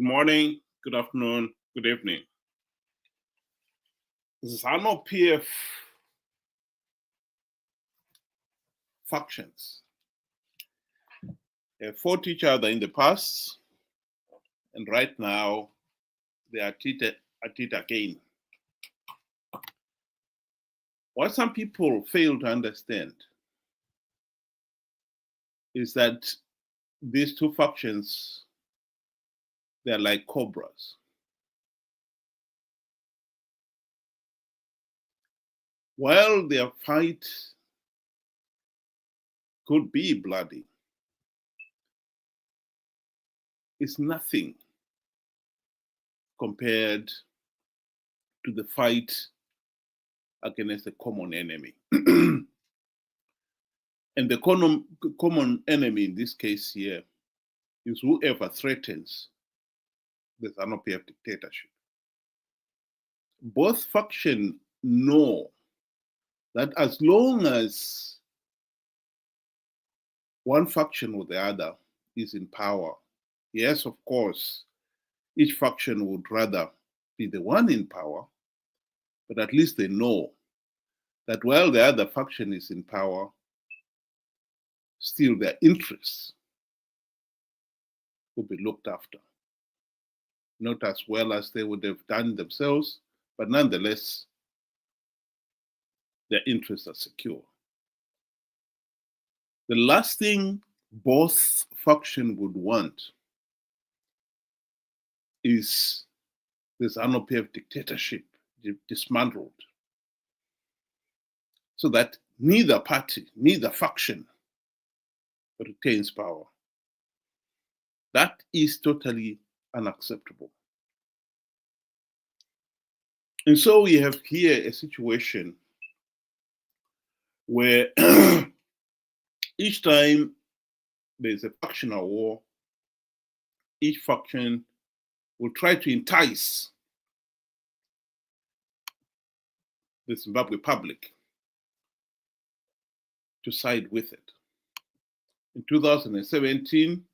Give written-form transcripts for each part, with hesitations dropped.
morning, good afternoon, good evening. Zanu PF factions have fought each other in the past, and right now they are at it again. What some people fail to understand is that these two factions, they're like cobras. While their fight could be bloody, it's nothing compared to the fight against a common enemy. And the common enemy in this case here is whoever threatens the Zanu PF dictatorship. Both factions know that as long as one faction or the other is in power, yes, of course, each faction would rather be the one in power, but at least they know that while the other faction is in power, still their interests will be looked after. Not as well as they would have done themselves, but nonetheless, their interests are secure. The last thing both factions would want is this Zanu PF dictatorship dismantled, so that neither party, neither faction retains power. That is totally unacceptable. And so we have here a situation where each time there's a factional war, each faction will try to entice the Zimbabwe public to side with it. In 2017,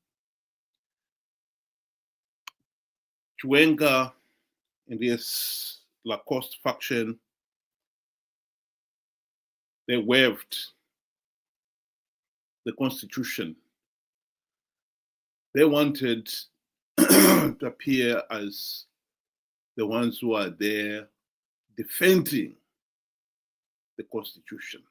Chiwenga and this Lacoste faction, they waived the constitution. They wanted to appear as the ones who are there defending the constitution.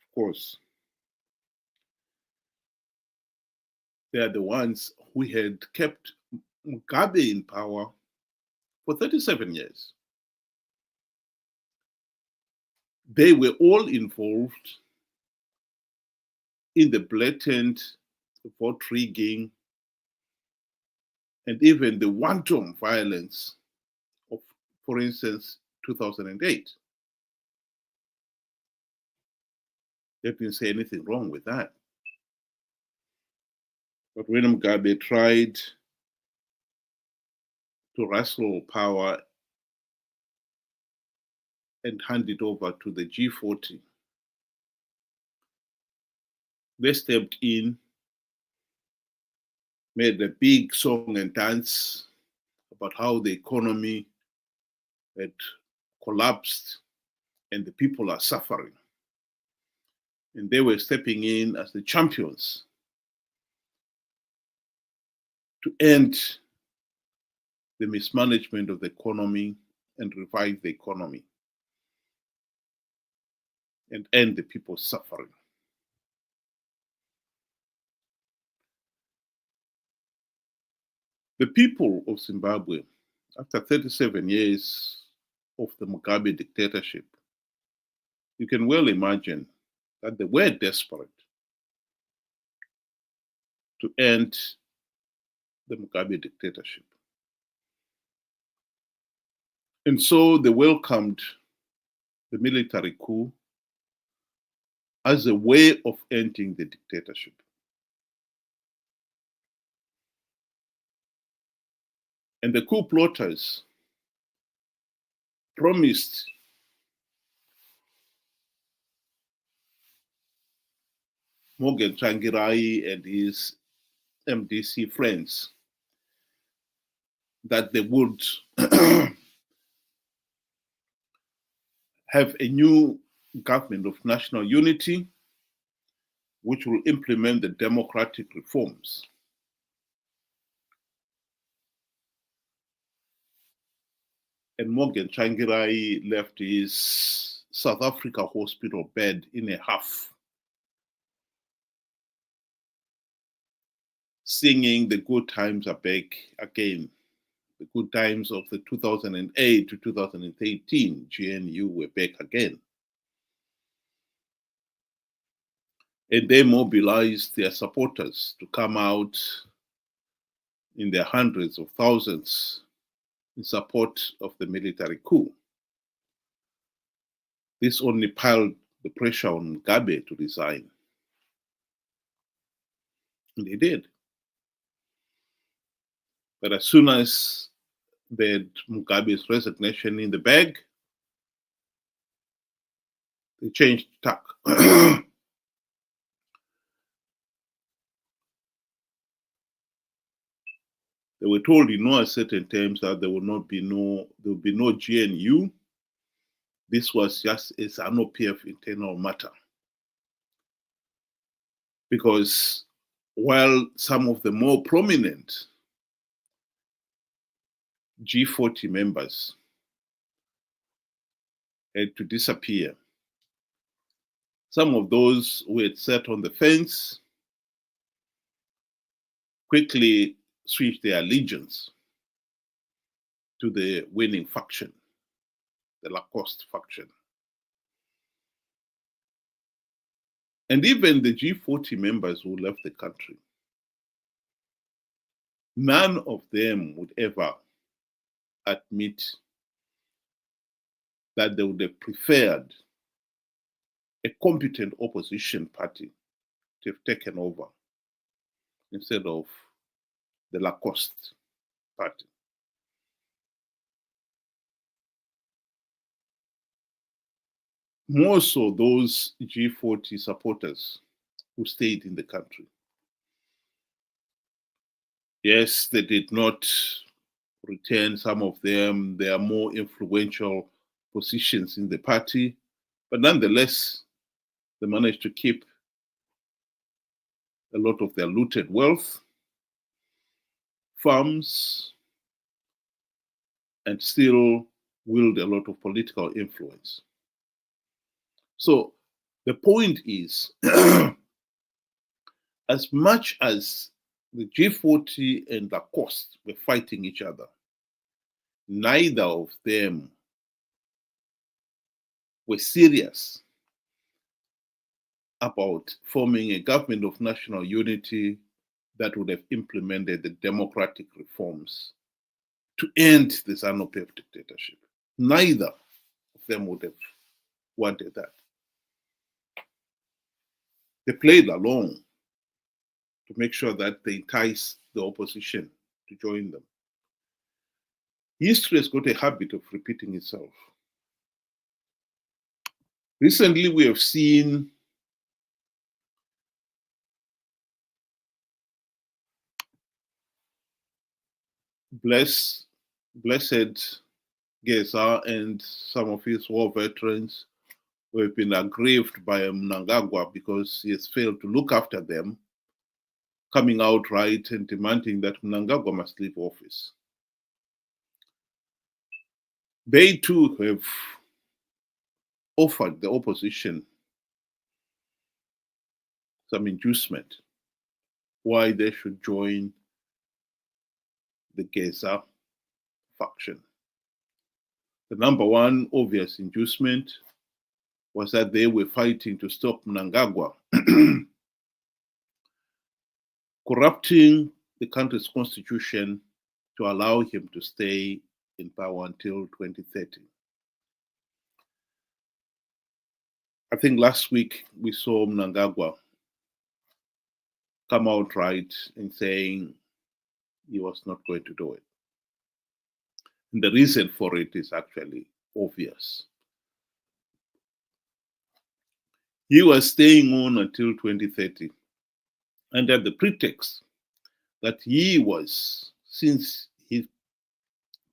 Of course, they are the ones who had kept Mugabe in power for 37 years. They were all involved in the blatant vote rigging and even the wanton violence of, for instance, 2008. They didn't say anything wrong with that. But when Mugabe tried to wrestle power and hand it over to the G40, they stepped in, made a big song and dance about how the economy had collapsed and the people are suffering. And they were stepping in as the champions to end the mismanagement of the economy and revive the economy and end the people's suffering. The people of Zimbabwe, after 37 years of the Mugabe dictatorship, you can well imagine that they were desperate to end the Mugabe dictatorship. And so they welcomed the military coup as a way of ending the dictatorship. And the coup plotters promised . Morgan Tsvangirai and his MDC friends that they would have a new government of national unity which will implement the democratic reforms. And Morgan Tsvangirai left his South Africa hospital bed in a huff, singing "The Good Times Are Back Again." The good times of the 2008 to 2013 GNU were back again. And they mobilized their supporters to come out in their hundreds of thousands in support of the military coup. This only piled the pressure on Mugabe to resign. And he did. But as soon as they had Mugabe's resignation in the bag, they changed tack. They were told in no uncertain terms that there will be no GNU. This was just a Zanu PF internal matter. Because while some of the more prominent G40 members had to disappear, some of those who had sat on the fence quickly switched their allegiance to the winning faction, the Lacoste faction. And even the G40 members who left the country, none of them would ever admit that they would have preferred a competent opposition party to have taken over instead of the Lacoste party. More so those G40 supporters who stayed in the country. Yes, they did not retain, some of them, their more influential positions in the party, but nonetheless, they managed to keep a lot of their looted wealth, farms, and still wield a lot of political influence. So the point is, as much as the G40 and Lacoste were fighting each other, neither of them were serious about forming a government of national unity that would have implemented the democratic reforms to end the Zanu PF dictatorship. Neither of them would have wanted that. They played along to make sure that they entice the opposition to join them. History has got a habit of repeating itself. Recently, we have seen blessed Geza and some of his war veterans who have been aggrieved by Mnangagwa because he has failed to look after them, coming out right and demanding that Mnangagwa must leave office. They too have offered the opposition some inducement why they should join the Geza faction. The number one obvious inducement was that they were fighting to stop Mnangagwa corrupting the country's constitution to allow him to stay in power until 2030. I think last week we saw Mnangagwa come out right in saying he was not going to do it. And the reason for it is actually obvious. He was staying on until 2030 under the pretext that he was, since he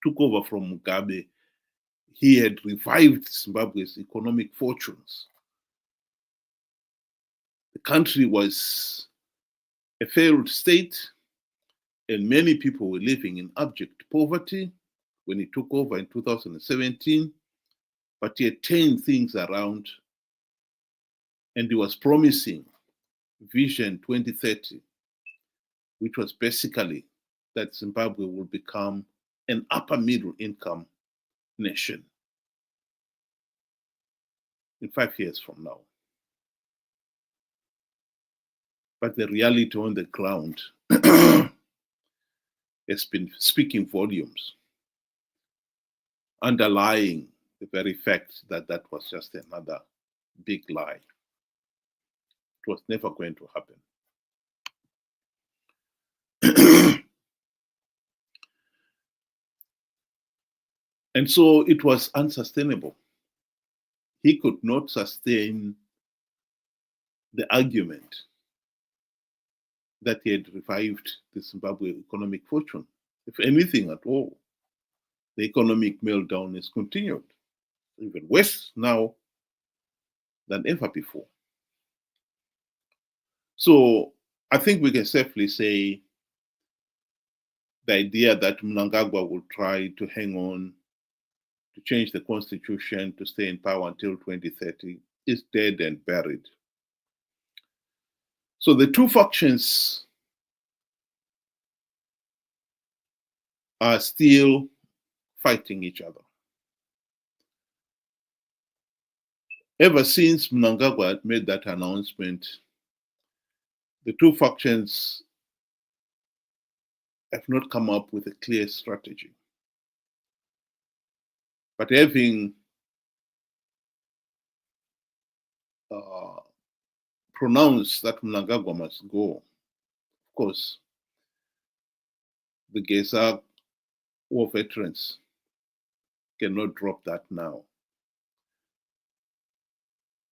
took over from Mugabe, he had revived Zimbabwe's economic fortunes. The country was a failed state, and many people were living in abject poverty when he took over in 2017, but he had turned things around, and he was promising Vision 2030, which was basically that Zimbabwe will become an upper middle income nation in 5 years from now. But the reality on the ground has been speaking volumes, underlying the very fact that that was just another big lie. It was never going to happen. And so it was unsustainable. He could not sustain the argument that he had revived the Zimbabwe economic fortune. If anything at all, the economic meltdown has continued, even worse now than ever before. So I think we can safely say the idea that Mnangagwa will try to hang on, to change the constitution, to stay in power until 2030 is dead and buried. So the two factions are still fighting each other. Ever since Mnangagwa made that announcement, the two factions have not come up with a clear strategy. But having pronounced that Mnangagwa must go, of course, the Geza war veterans cannot drop that now.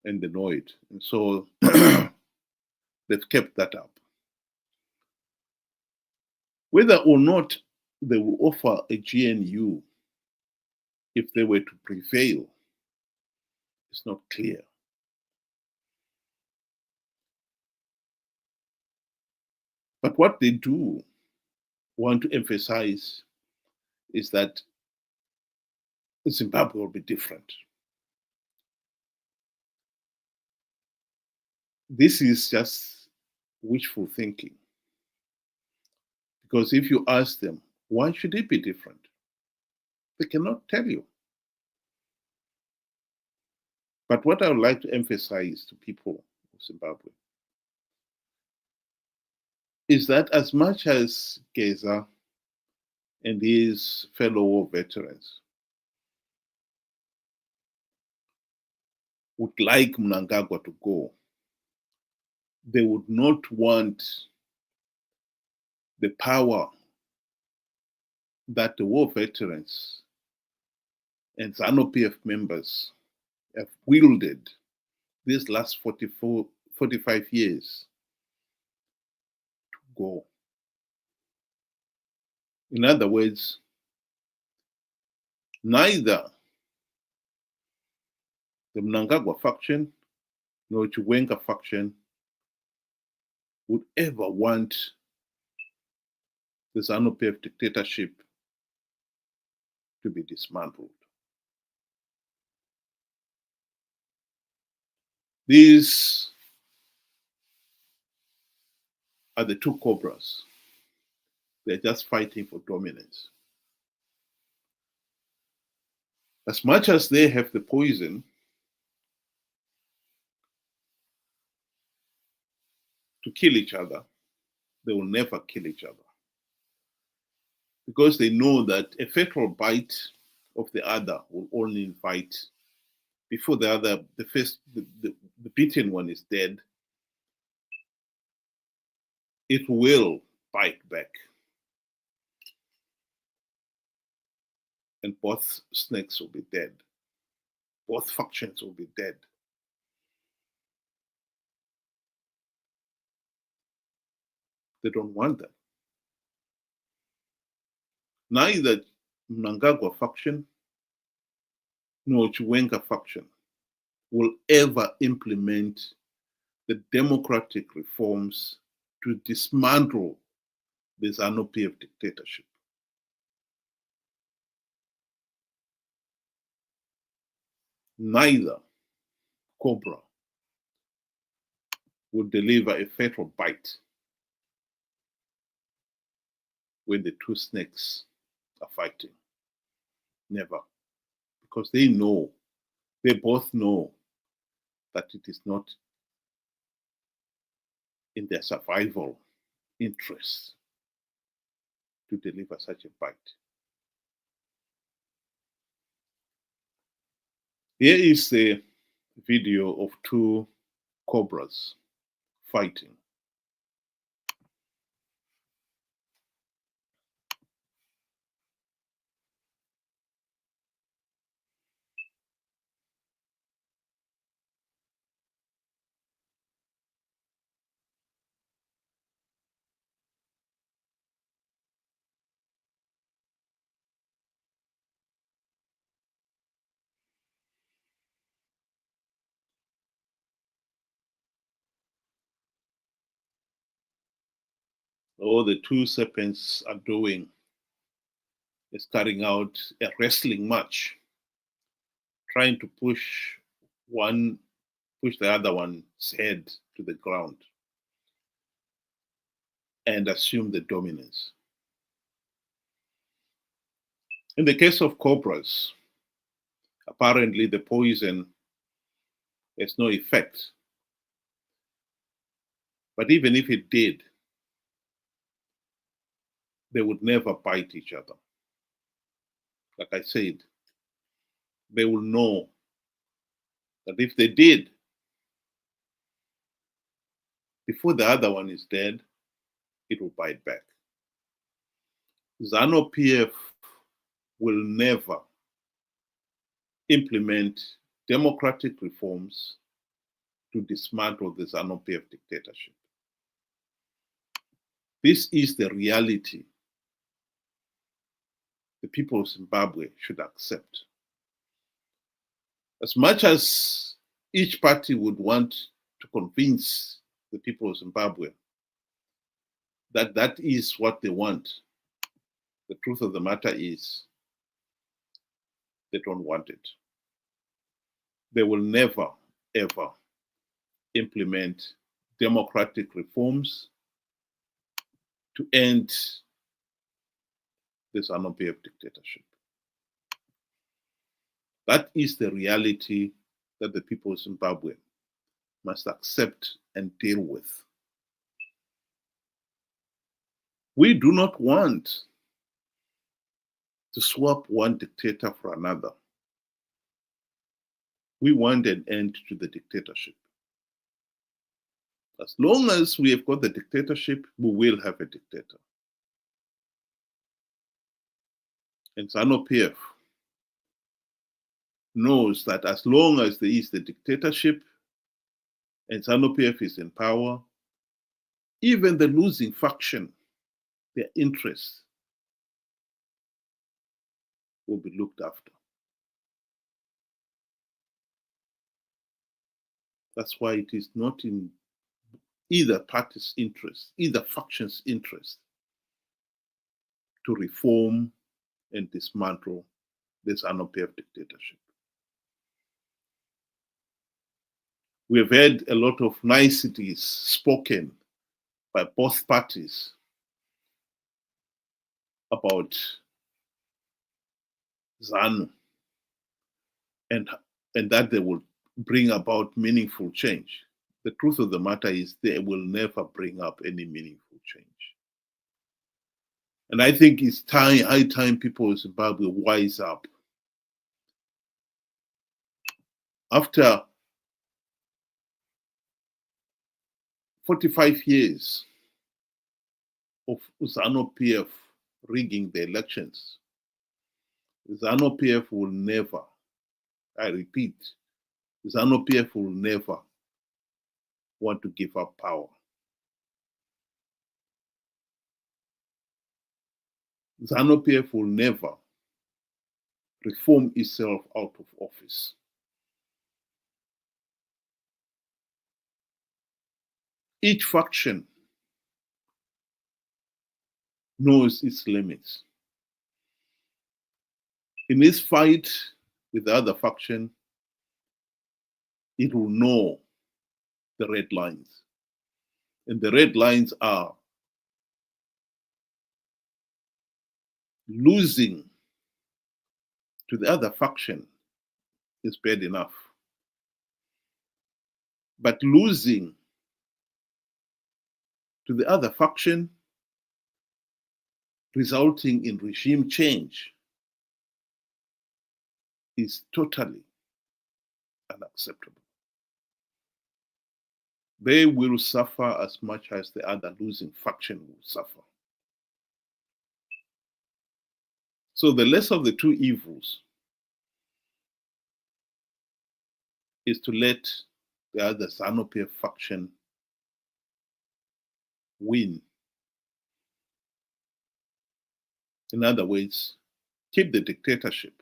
And they know it. And so they've kept that up. Whether or not they will offer a GNU if they were to prevail, it's not clear. But what they do want to emphasize is that Zimbabwe will be different. This is just wishful thinking. Because if you ask them, why should it be different? They cannot tell you. But what I would like to emphasize to people of Zimbabwe is that as much as Geza and his fellow war veterans would like Mnangagwa to go, they would not want the power that the war veterans and Zanu PF members have wielded these last 45 years to go. In other words, neither the Mnangagwa faction nor the Chiwenga faction would ever want the Zanu PF dictatorship to be dismantled. These are the two cobras. They're just fighting for dominance. As much as they have the poison to kill each other, they will never kill each other. Because they know that a fatal bite of the other will only invite, before the beaten one is dead, it will bite back. And both snakes will be dead. Both factions will be dead. They don't want that. Neither Mnangagwa faction nor Chiwenga faction will ever implement the democratic reforms to dismantle the Zanu PF dictatorship. Neither Cobra will deliver a fatal bite when the two snakes are fighting. Never. Because they both know that it is not in their survival interest to deliver such a bite. Here is a video of two cobras fighting. All the two serpents are doing is carrying out a wrestling match, trying to push the other one's head to the ground and assume the dominance. In the case of cobras, apparently the poison has no effect. But even if it did, they would never bite each other. Like I said, they will know that if they did, before the other one is dead, it will bite back. Zanu PF will never implement democratic reforms to dismantle the Zanu PF dictatorship. This is the reality the people of Zimbabwe should accept. As much as each party would want to convince the people of Zimbabwe that that is what they want, the truth of the matter is they don't want it. They will never, ever implement democratic reforms to end the Zanu PF dictatorship. That is the reality that the people of Zimbabwe must accept and deal with. We do not want to swap one dictator for another. We want an end to the dictatorship. As long as we have got the dictatorship, we will have a dictator. And Zanu PF knows that as long as there is the dictatorship and Zanu PF is in power, even the losing faction, their interests will be looked after. That's why it is not in either party's interest, either faction's interest, to reform and dismantle this Zanu PF dictatorship. We have had a lot of niceties spoken by both parties about Zanu and that they will bring about meaningful change. The truth of the matter is they will never bring up any meaningful change. And I think it's high time people in Zimbabwe wise up. After 45 years of Zanu PF rigging the elections, Zanu PF will never, I repeat, Zanu PF will never want to give up power. Zanu PF will never reform itself out of office. Each faction knows its limits. In its fight with the other faction, it will know the red lines. And the red lines are losing to the other faction is bad enough. But losing to the other faction, resulting in regime change, is totally unacceptable. They will suffer as much as the other losing faction will suffer. So the less of the two evils is to let the other Zanu PF faction win. In other words, keep the dictatorship.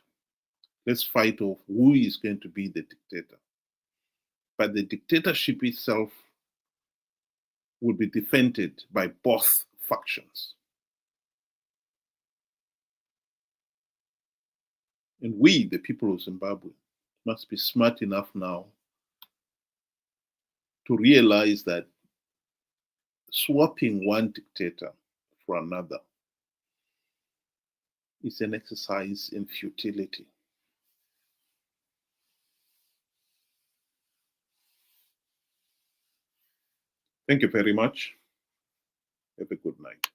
Let's fight off who is going to be the dictator. But the dictatorship itself will be defended by both factions. And we, the people of Zimbabwe, must be smart enough now to realize that swapping one dictator for another is an exercise in futility. Thank you very much. Have a good night.